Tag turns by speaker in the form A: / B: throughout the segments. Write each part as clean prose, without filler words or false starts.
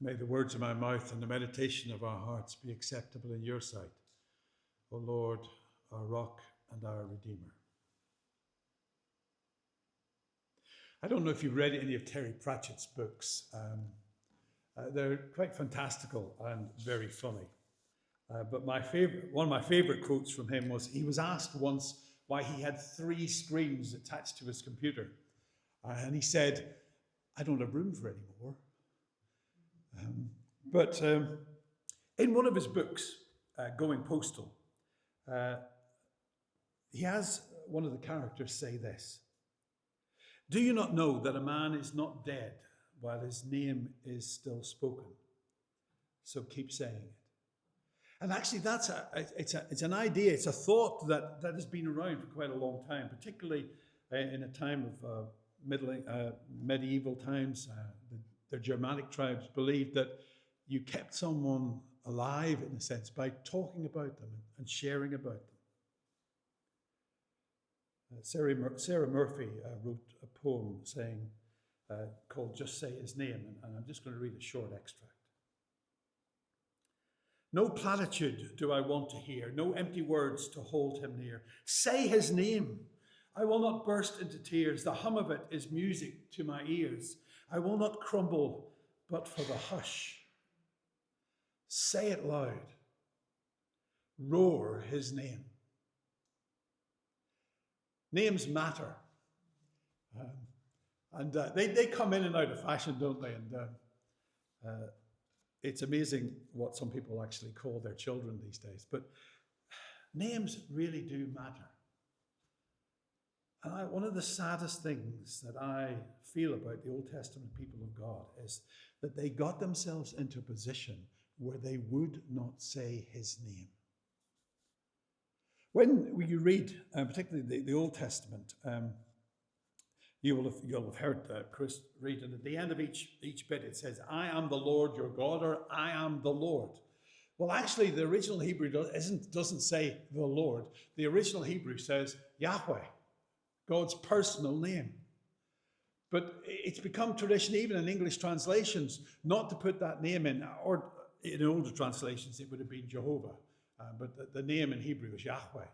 A: May the words of my mouth and the meditation of our hearts be acceptable in your sight, O Lord, our rock and our Redeemer. I don't know if you've read any of Terry Pratchett's books. They're quite fantastical and very funny. But one of my favorite quotes from him was, he was asked once why he had 3 screens attached to his computer. And he said, I don't have room for any more. But in one of his books, Going Postal, he has one of the characters say this: do you not know that a man is not dead while his name is still spoken? So keep saying it. And actually, it's an idea, it's a thought that has been around for quite a long time, particularly in a time of medieval times. The Germanic tribes believed that you kept someone alive, in a sense, by talking about them and sharing about them. Sarah Murphy wrote a poem called Just Say His Name, and I'm just going to read a short extract. No platitude do I want to hear, no empty words to hold him near. Say his name. I will not burst into tears. The hum of it is music to my ears. I will not crumble, but for the hush. Say it loud. Roar his name. Names matter. They come in and out of fashion, don't they? And it's amazing what some people actually call their children these days. But names really do matter. And one of the saddest things that I feel about the Old Testament people of God is that they got themselves into a position where they would not say his name. When you read, particularly the Old Testament, you'll have heard Chris read, and at the end of each bit it says, I am the Lord your God, or I am the Lord. Well, actually, the original Hebrew doesn't say the Lord. The original Hebrew says Yahweh, God's personal name. But it's become tradition, even in English translations, not to put that name in, or in older translations it would have been Jehovah. But the name in Hebrew is Yahweh.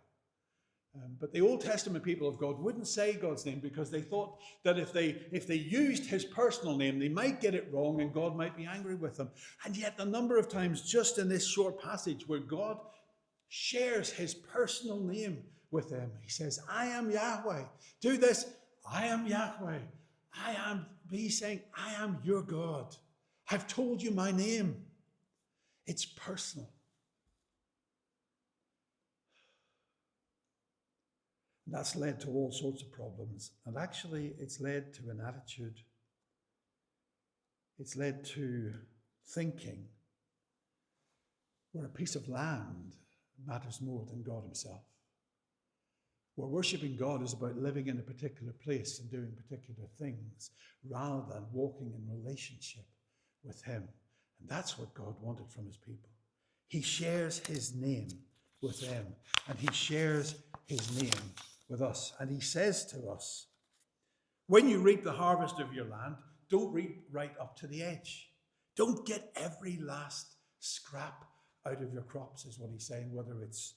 A: But the Old Testament people of God wouldn't say God's name because they thought that if they used his personal name, they might get it wrong and God might be angry with them. And yet the number of times just in this short passage where God shares his personal name with them, he says, I am Yahweh. Do this. I am Yahweh. He's saying, I am your God. I've told you my name. It's personal. And that's led to all sorts of problems. And actually, it's led to an attitude. It's led to thinking where a piece of land matters more than God himself. Where worshiping God is about living in a particular place and doing particular things rather than walking in relationship with him. And that's what God wanted from his people. He shares his name with them, and he shares his name with us. And he says to us, when you reap the harvest of your land, don't reap right up to the edge. Don't get every last scrap out of your crops, is what he's saying, whether it's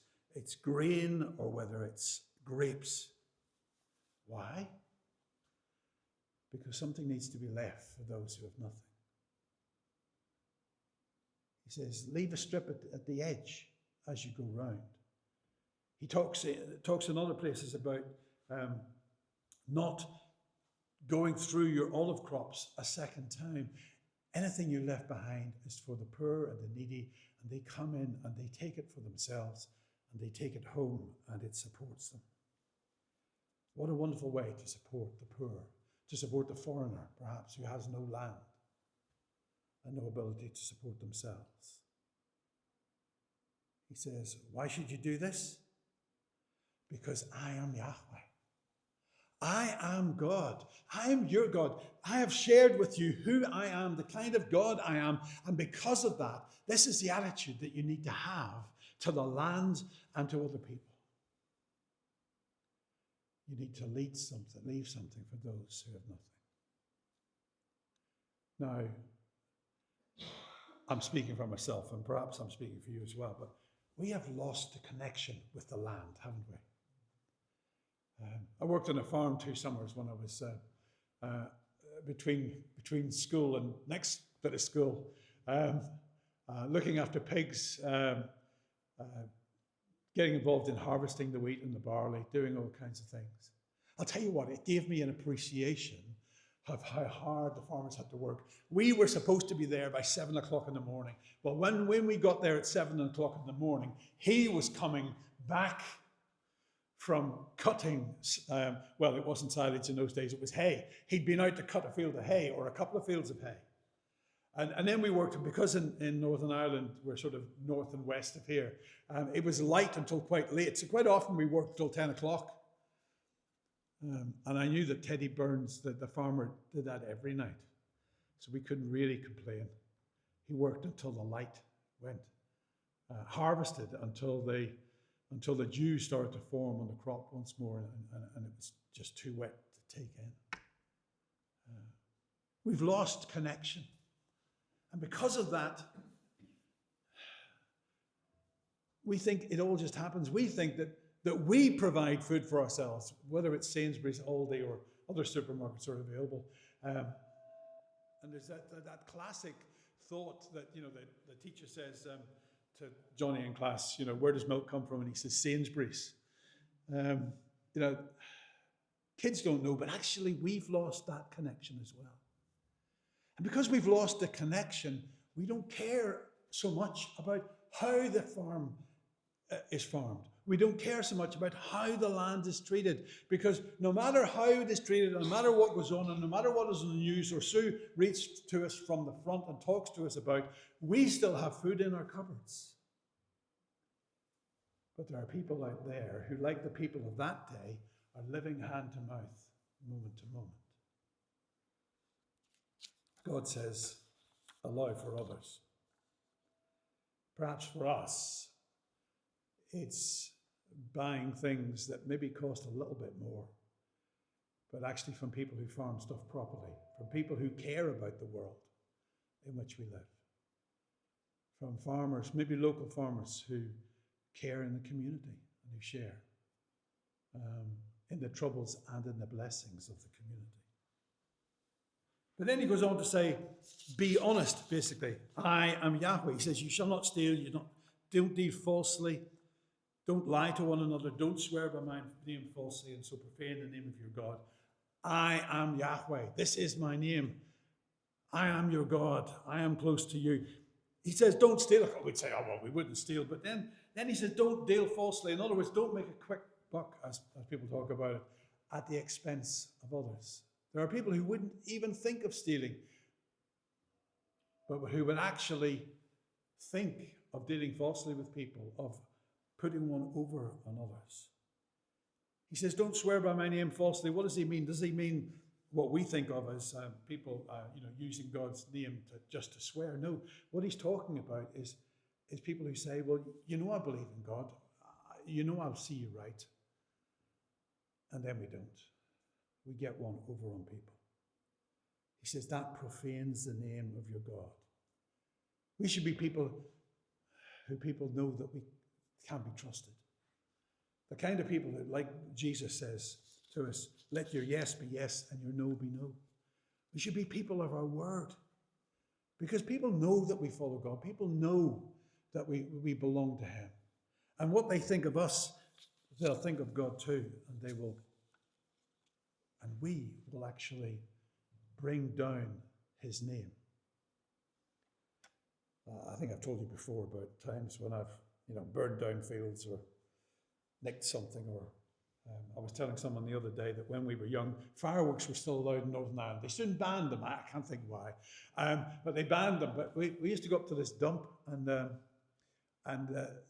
A: grain or whether it's grapes. Why? Because something needs to be left for those who have nothing. He says, leave a strip at the edge as you go round. He talks in other places about not going through your olive crops a second time. Anything you left behind is for the poor and the needy, and they come in and they take it for themselves, and they take it home, and it supports them. What a wonderful way to support the poor, to support the foreigner, perhaps, who has no land and no ability to support themselves. He says, why should you do this? Because I am Yahweh. I am God. I am your God. I have shared with you who I am, the kind of God I am. And because of that, this is the attitude that you need to have to the land and to other people. You need to leave something for those who have nothing. Now, I'm speaking for myself, and perhaps I'm speaking for you as well, but we have lost the connection with the land, haven't we? I worked on a farm 2 summers when I was between school and next bit of school, looking after pigs, getting involved in harvesting the wheat and the barley, doing all kinds of things. I'll tell you what, it gave me an appreciation of how hard the farmers had to work. We were supposed to be there by 7 o'clock in the morning. Well, when we got there at 7 o'clock in the morning, he was coming back from cutting, well, it wasn't silage in those days, it was hay. He'd been out to cut a field of hay or a couple of fields of hay. And then we worked, because in Northern Ireland, we're sort of north and west of here, it was light until quite late. So quite often we worked till 10 o'clock. And I knew that Teddy Burns, the farmer, did that every night. So we couldn't really complain. He worked until the light went. Harvested until the dew started to form on the crop once more, and it was just too wet to take in. We've lost connection. And because of that, we think it all just happens. We think that we provide food for ourselves, whether it's Sainsbury's, Aldi, or other supermarkets are available. And there's that classic thought that, the teacher says to Johnny in class, where does milk come from? And he says, Sainsbury's. Kids don't know, but actually we've lost that connection as well. And because we've lost the connection, we don't care so much about how the farm is farmed. We don't care so much about how the land is treated, because no matter how it is treated, no matter what goes on, and no matter what is in the news, or Sue reads to us from the front and talks to us about, we still have food in our cupboards. But there are people out there who, like the people of that day, are living hand to mouth, moment to moment. God says, allow for others. Perhaps for us, it's buying things that maybe cost a little bit more, but actually from people who farm stuff properly, from people who care about the world in which we live, from farmers, maybe local farmers who care in the community and who share in the troubles and in the blessings of the community. But then he goes on to say, be honest, basically. I am Yahweh. He says, you shall not steal, don't deal falsely, don't lie to one another, don't swear by my name falsely, and so profane the name of your God. I am Yahweh. This is my name. I am your God. I am close to you. He says, don't steal. We'd say, oh, well, we wouldn't steal. But then he says, don't deal falsely. In other words, don't make a quick buck, as people talk about it, at the expense of others. There are people who wouldn't even think of stealing, but who would actually think of dealing falsely with people, of putting one over on others. He says, don't swear by my name falsely. What does he mean? Does he mean what we think of as people using God's name just to swear? No, what he's talking about is people who say, well, I believe in God. I'll see you right. And then we don't. We get one over on people. He says that profanes the name of your God. We should be people who people know that we can be trusted. The kind of people that, like Jesus says to us, let your yes be yes and your no be no. We should be people of our word. Because people know that we follow God. People know that we belong to him. And what they think of us, they'll think of God too, and we will actually bring down his name. I think I've told you before about times when I've burned down fields or nicked something, or I was telling someone the other day that when we were young, fireworks were still allowed in Northern Ireland. They soon banned them. I can't think why, but they banned them. But we used to go up to this dump, and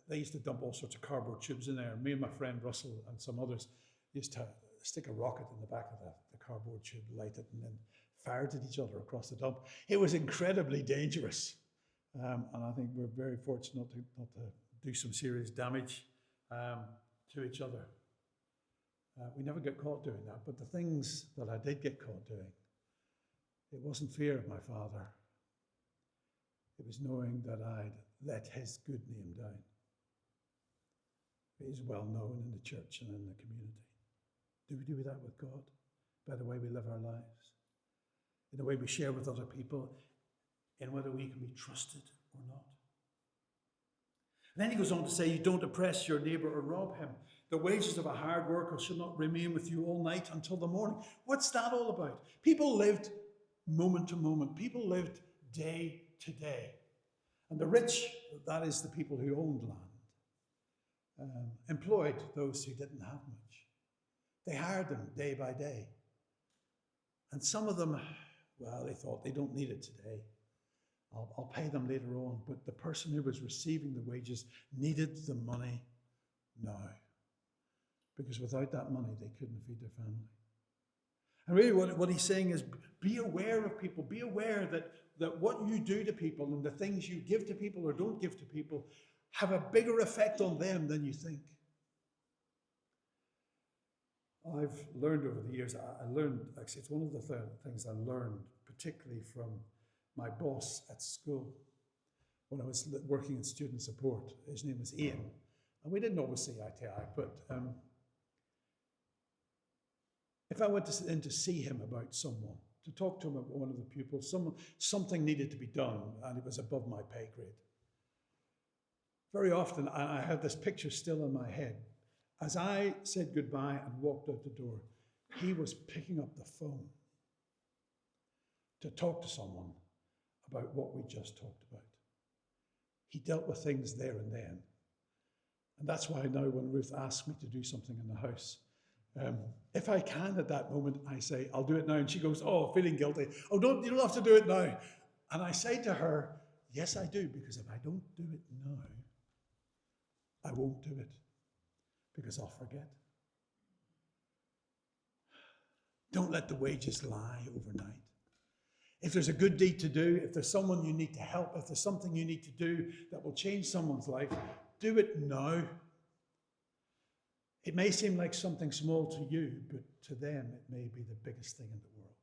A: they used to dump all sorts of cardboard tubes in there. Me and my friend Russell and some others used to stick a rocket in the back of the cardboard tube, light it, and then fired at each other across the dump. It was incredibly dangerous, and I think we're very fortunate not to do some serious damage to each other. We never get caught doing that, but the things that I did get caught doing, it wasn't fear of my father. It is knowing that I'd let his good name down. He is well known in the church and in the community. Do we do that with God? By the way we live our lives, in the way we share with other people, in whether we can be trusted or not. And then he goes on to say, you don't oppress your neighbor or rob him. The wages of a hard worker shall not remain with you all night until the morning. What's that all about? People lived moment to moment. People lived day to day. And the rich, that is the people who owned land, employed those who didn't have much. They hired them day by day. And some of them, well, they thought they don't need it today. I'll pay them later on. But the person who was receiving the wages needed the money now. Because without that money, they couldn't feed their family. And really what he's saying is, be aware of people. Be aware that what you do to people and the things you give to people or don't give to people have a bigger effect on them than you think. I've learned over the years, actually it's one of the things I learned, particularly from my boss at school when I was working in student support. His name was Ian. And we didn't always see eye to eye, but if I went in to see him about someone, to talk to him about one of the pupils, something needed to be done, and it was above my pay grade. Very often, I have this picture still in my head. As I said goodbye and walked out the door, he was picking up the phone to talk to someone about what we just talked about. He dealt with things there and then. And that's why now when Ruth asks me to do something in the house, if I can at that moment, I say, I'll do it now. And she goes, oh, feeling guilty. Oh, you don't have to do it now. And I say to her, yes, I do, because if I don't do it now, I won't do it, because I'll forget. Don't let the wages lie overnight. If there's a good deed to do, if there's someone you need to help, if there's something you need to do that will change someone's life, do it now. It may seem like something small to you, but to them it may be the biggest thing in the world.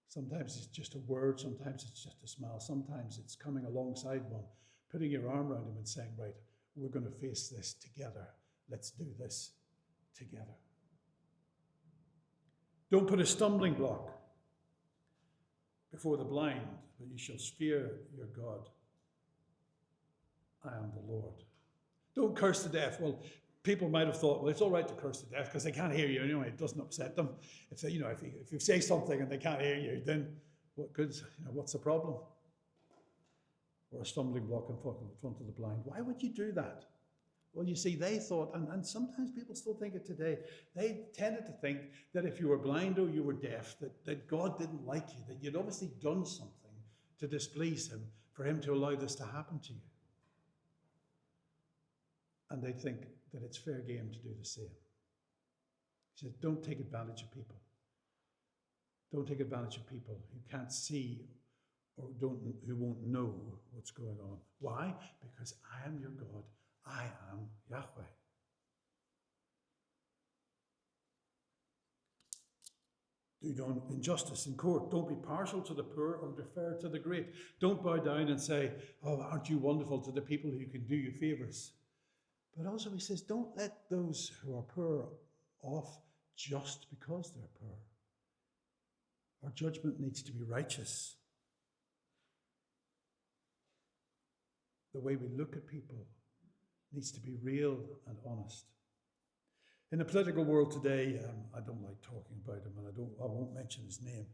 A: Sometimes it's just a word, sometimes it's just a smile, sometimes it's coming alongside one, putting your arm around him and saying, right, we're going to face this together. Let's do this together. Don't put a stumbling block before the blind, but you shall fear your God. I am the Lord. Don't curse the deaf. Well, people might have thought, well, it's all right to curse the deaf because they can't hear you anyway. It doesn't upset them. If you say something and they can't hear you, then what good? What's the problem? Or a stumbling block in front of the blind. Why would you do that? Well, you see, they thought, and sometimes people still think it today, they tended to think that if you were blind or you were deaf, that God didn't like you, that you'd obviously done something to displease him for him to allow this to happen to you. And they think that it's fair game to do the same. He says, don't take advantage of people. Don't take advantage of people who can't see or who won't know what's going on. Why? Because I am your God. I am Yahweh. Do no injustice in court. Don't be partial to the poor or defer to the great. Don't bow down and say, oh, aren't you wonderful, to the people who can do you favors. But also he says, don't let those who are poor off just because they're poor. Our judgment needs to be righteous. The way we look at people needs to be real and honest. In the political world today, I don't like talking about him, and I won't mention his name,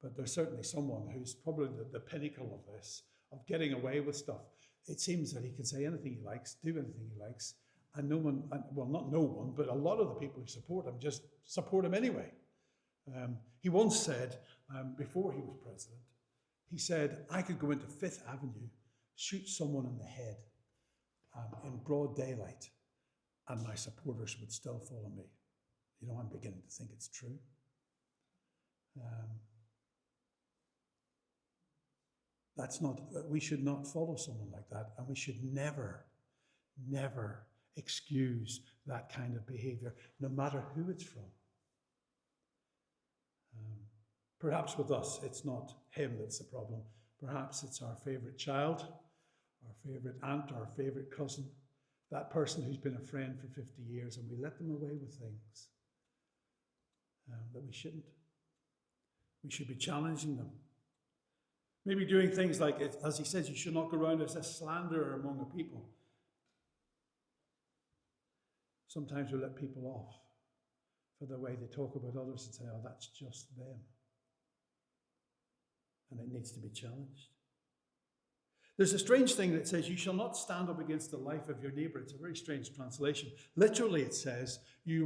A: but there's certainly someone who's probably the pinnacle of this, of getting away with stuff. It seems that he can say anything he likes, do anything he likes, and no one, well, not no one, but a lot of the people who support him just support him anyway. He once said, before he was president, he said, I could go into Fifth Avenue, shoot someone in the head in broad daylight, and my supporters would still follow me. I'm beginning to think it's true. We should not follow someone like that, and we should never, never excuse that kind of behavior, no matter who it's from. Perhaps with us, it's not him that's the problem, Perhaps it's our favorite child, our favorite aunt, our favorite cousin, that person who's been a friend for 50 years, and we let them away with things that we shouldn't. We should be challenging them. Maybe doing things like, as he says, you should not go around as a slanderer among the people. Sometimes we let people off for the way they talk about others and say, oh, that's just them. And it needs to be challenged. There's a strange thing that says, you shall not stand up against the life of your neighbor. It's a very strange translation. Literally, it says, you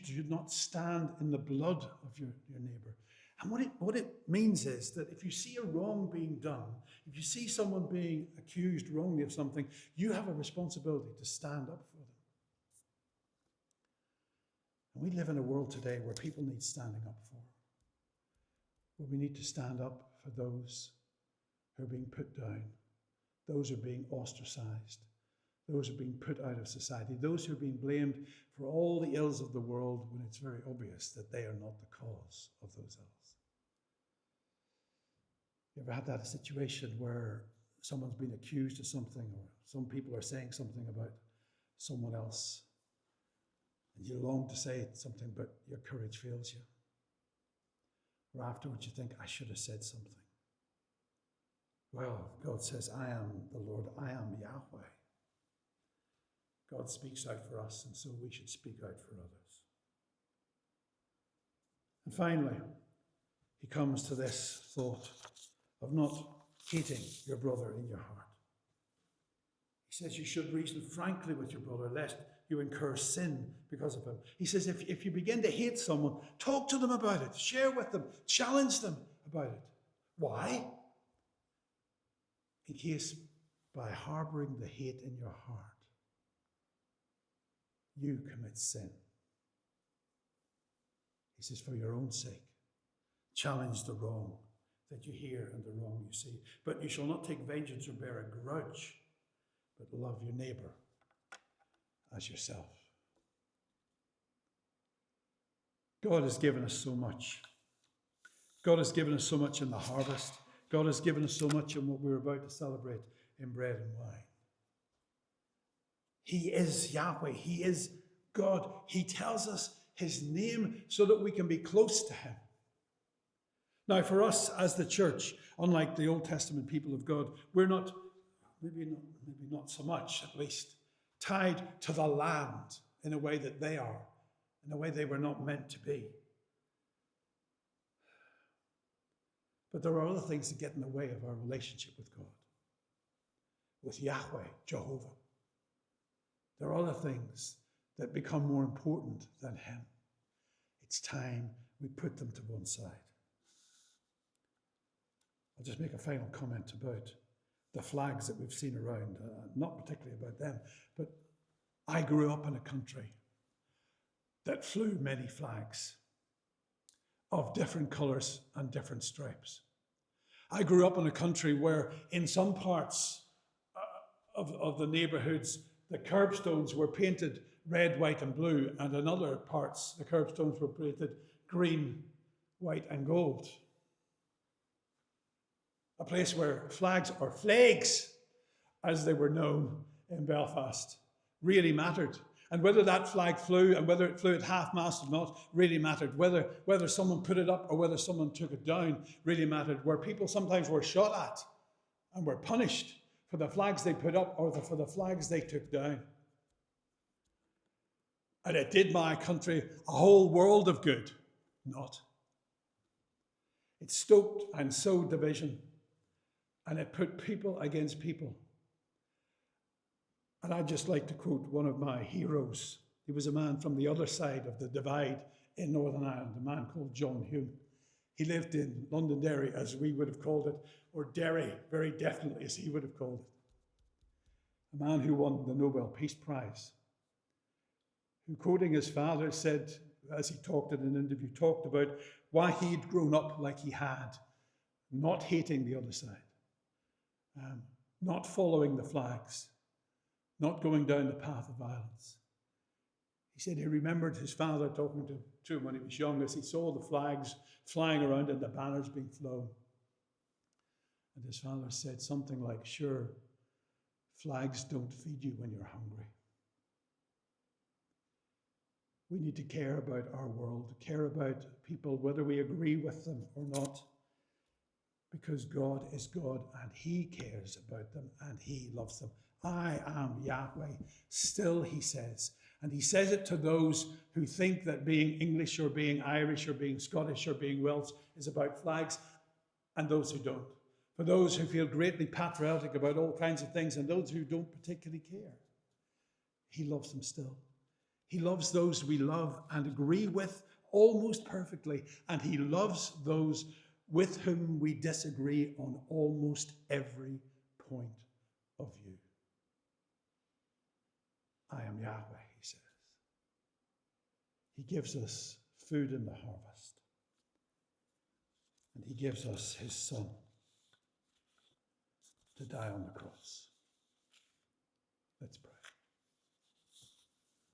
A: should not stand in the blood of your neighbor. And what it means is that if you see a wrong being done, if you see someone being accused wrongly of something, you have a responsibility to stand up for them. And we live in a world today where people need standing up for. Where we need to stand up for those who are being put down, those who are being ostracized, those who are being put out of society, those who are being blamed for all the ills of the world when it's very obvious that they are not the cause of those ills. You ever had that situation where someone's been accused of something, or some people are saying something about someone else, and you long to say something, but your courage fails you? Or afterwards you think, I should have said something. Well, God says, I am the Lord, I am Yahweh. God speaks out for us, and so we should speak out for others. And finally, he comes to this thought of not hating your brother in your heart. He says you should reason frankly with your brother, lest you incur sin because of him. He says if you begin to hate someone, talk to them about it, share with them, challenge them about it. Why? In case by harboring the hate in your heart, you commit sin. He says, for your own sake, challenge the wrong that you hear and the wrong you see. But you shall not take vengeance or bear a grudge, but love your neighbor as yourself. God has given us so much. God has given us so much in the harvest. God has given us so much in what we're about to celebrate in bread and wine. He is Yahweh. He is God. He tells us his name so that we can be close to him. Now, for us as the church, unlike the Old Testament people of God, we're not, maybe not so much at least, tied to the land in a way that they are, in a way they were not meant to be. But there are other things that get in the way of our relationship with God, with Yahweh, Jehovah. There are other things that become more important than him. It's time we put them to one side. I'll just make a final comment about the flags that we've seen around, not particularly about them, but I grew up in a country that flew many flags of different colours and different stripes. I grew up in a country where in some parts of the neighbourhoods, the curbstones were painted red, white and blue, and in other parts, the curbstones were painted green, white and gold. A place where flags, or flags, as they were known in Belfast, really mattered. And whether that flag flew and whether it flew at half-mast or not really mattered. Whether someone put it up or whether someone took it down really mattered. Where people sometimes were shot at and were punished for the flags they put up or for the flags they took down. And it did my country a whole world of good. Not. It stoked and sowed division. And it put people against people. And I'd just like to quote one of my heroes. He was a man from the other side of the divide in Northern Ireland, a man called John Hume. He lived in Londonderry, as we would have called it, or Derry, very definitely, as he would have called it. A man who won the Nobel Peace Prize, who, quoting his father, said, as he talked in an interview, talked about why he'd grown up like he had, not hating the other side. Not following the flags, not going down the path of violence. He said he remembered his father talking to him when he was young as he saw the flags flying around and the banners being flown. And his father said something like, sure, flags don't feed you when you're hungry. We need to care about our world, care about people, whether we agree with them or not, because God is God and he cares about them and he loves them. I am Yahweh. Still, he says. And he says it to those who think that being English or being Irish or being Scottish or being Welsh is about flags, and those who don't. For those who feel greatly patriotic about all kinds of things and those who don't particularly care. He loves them still. He loves those we love and agree with almost perfectly, and he loves those with whom we disagree on almost every point of view. I am Yahweh, he says. He gives us food in the harvest, and he gives us his son to die on the cross.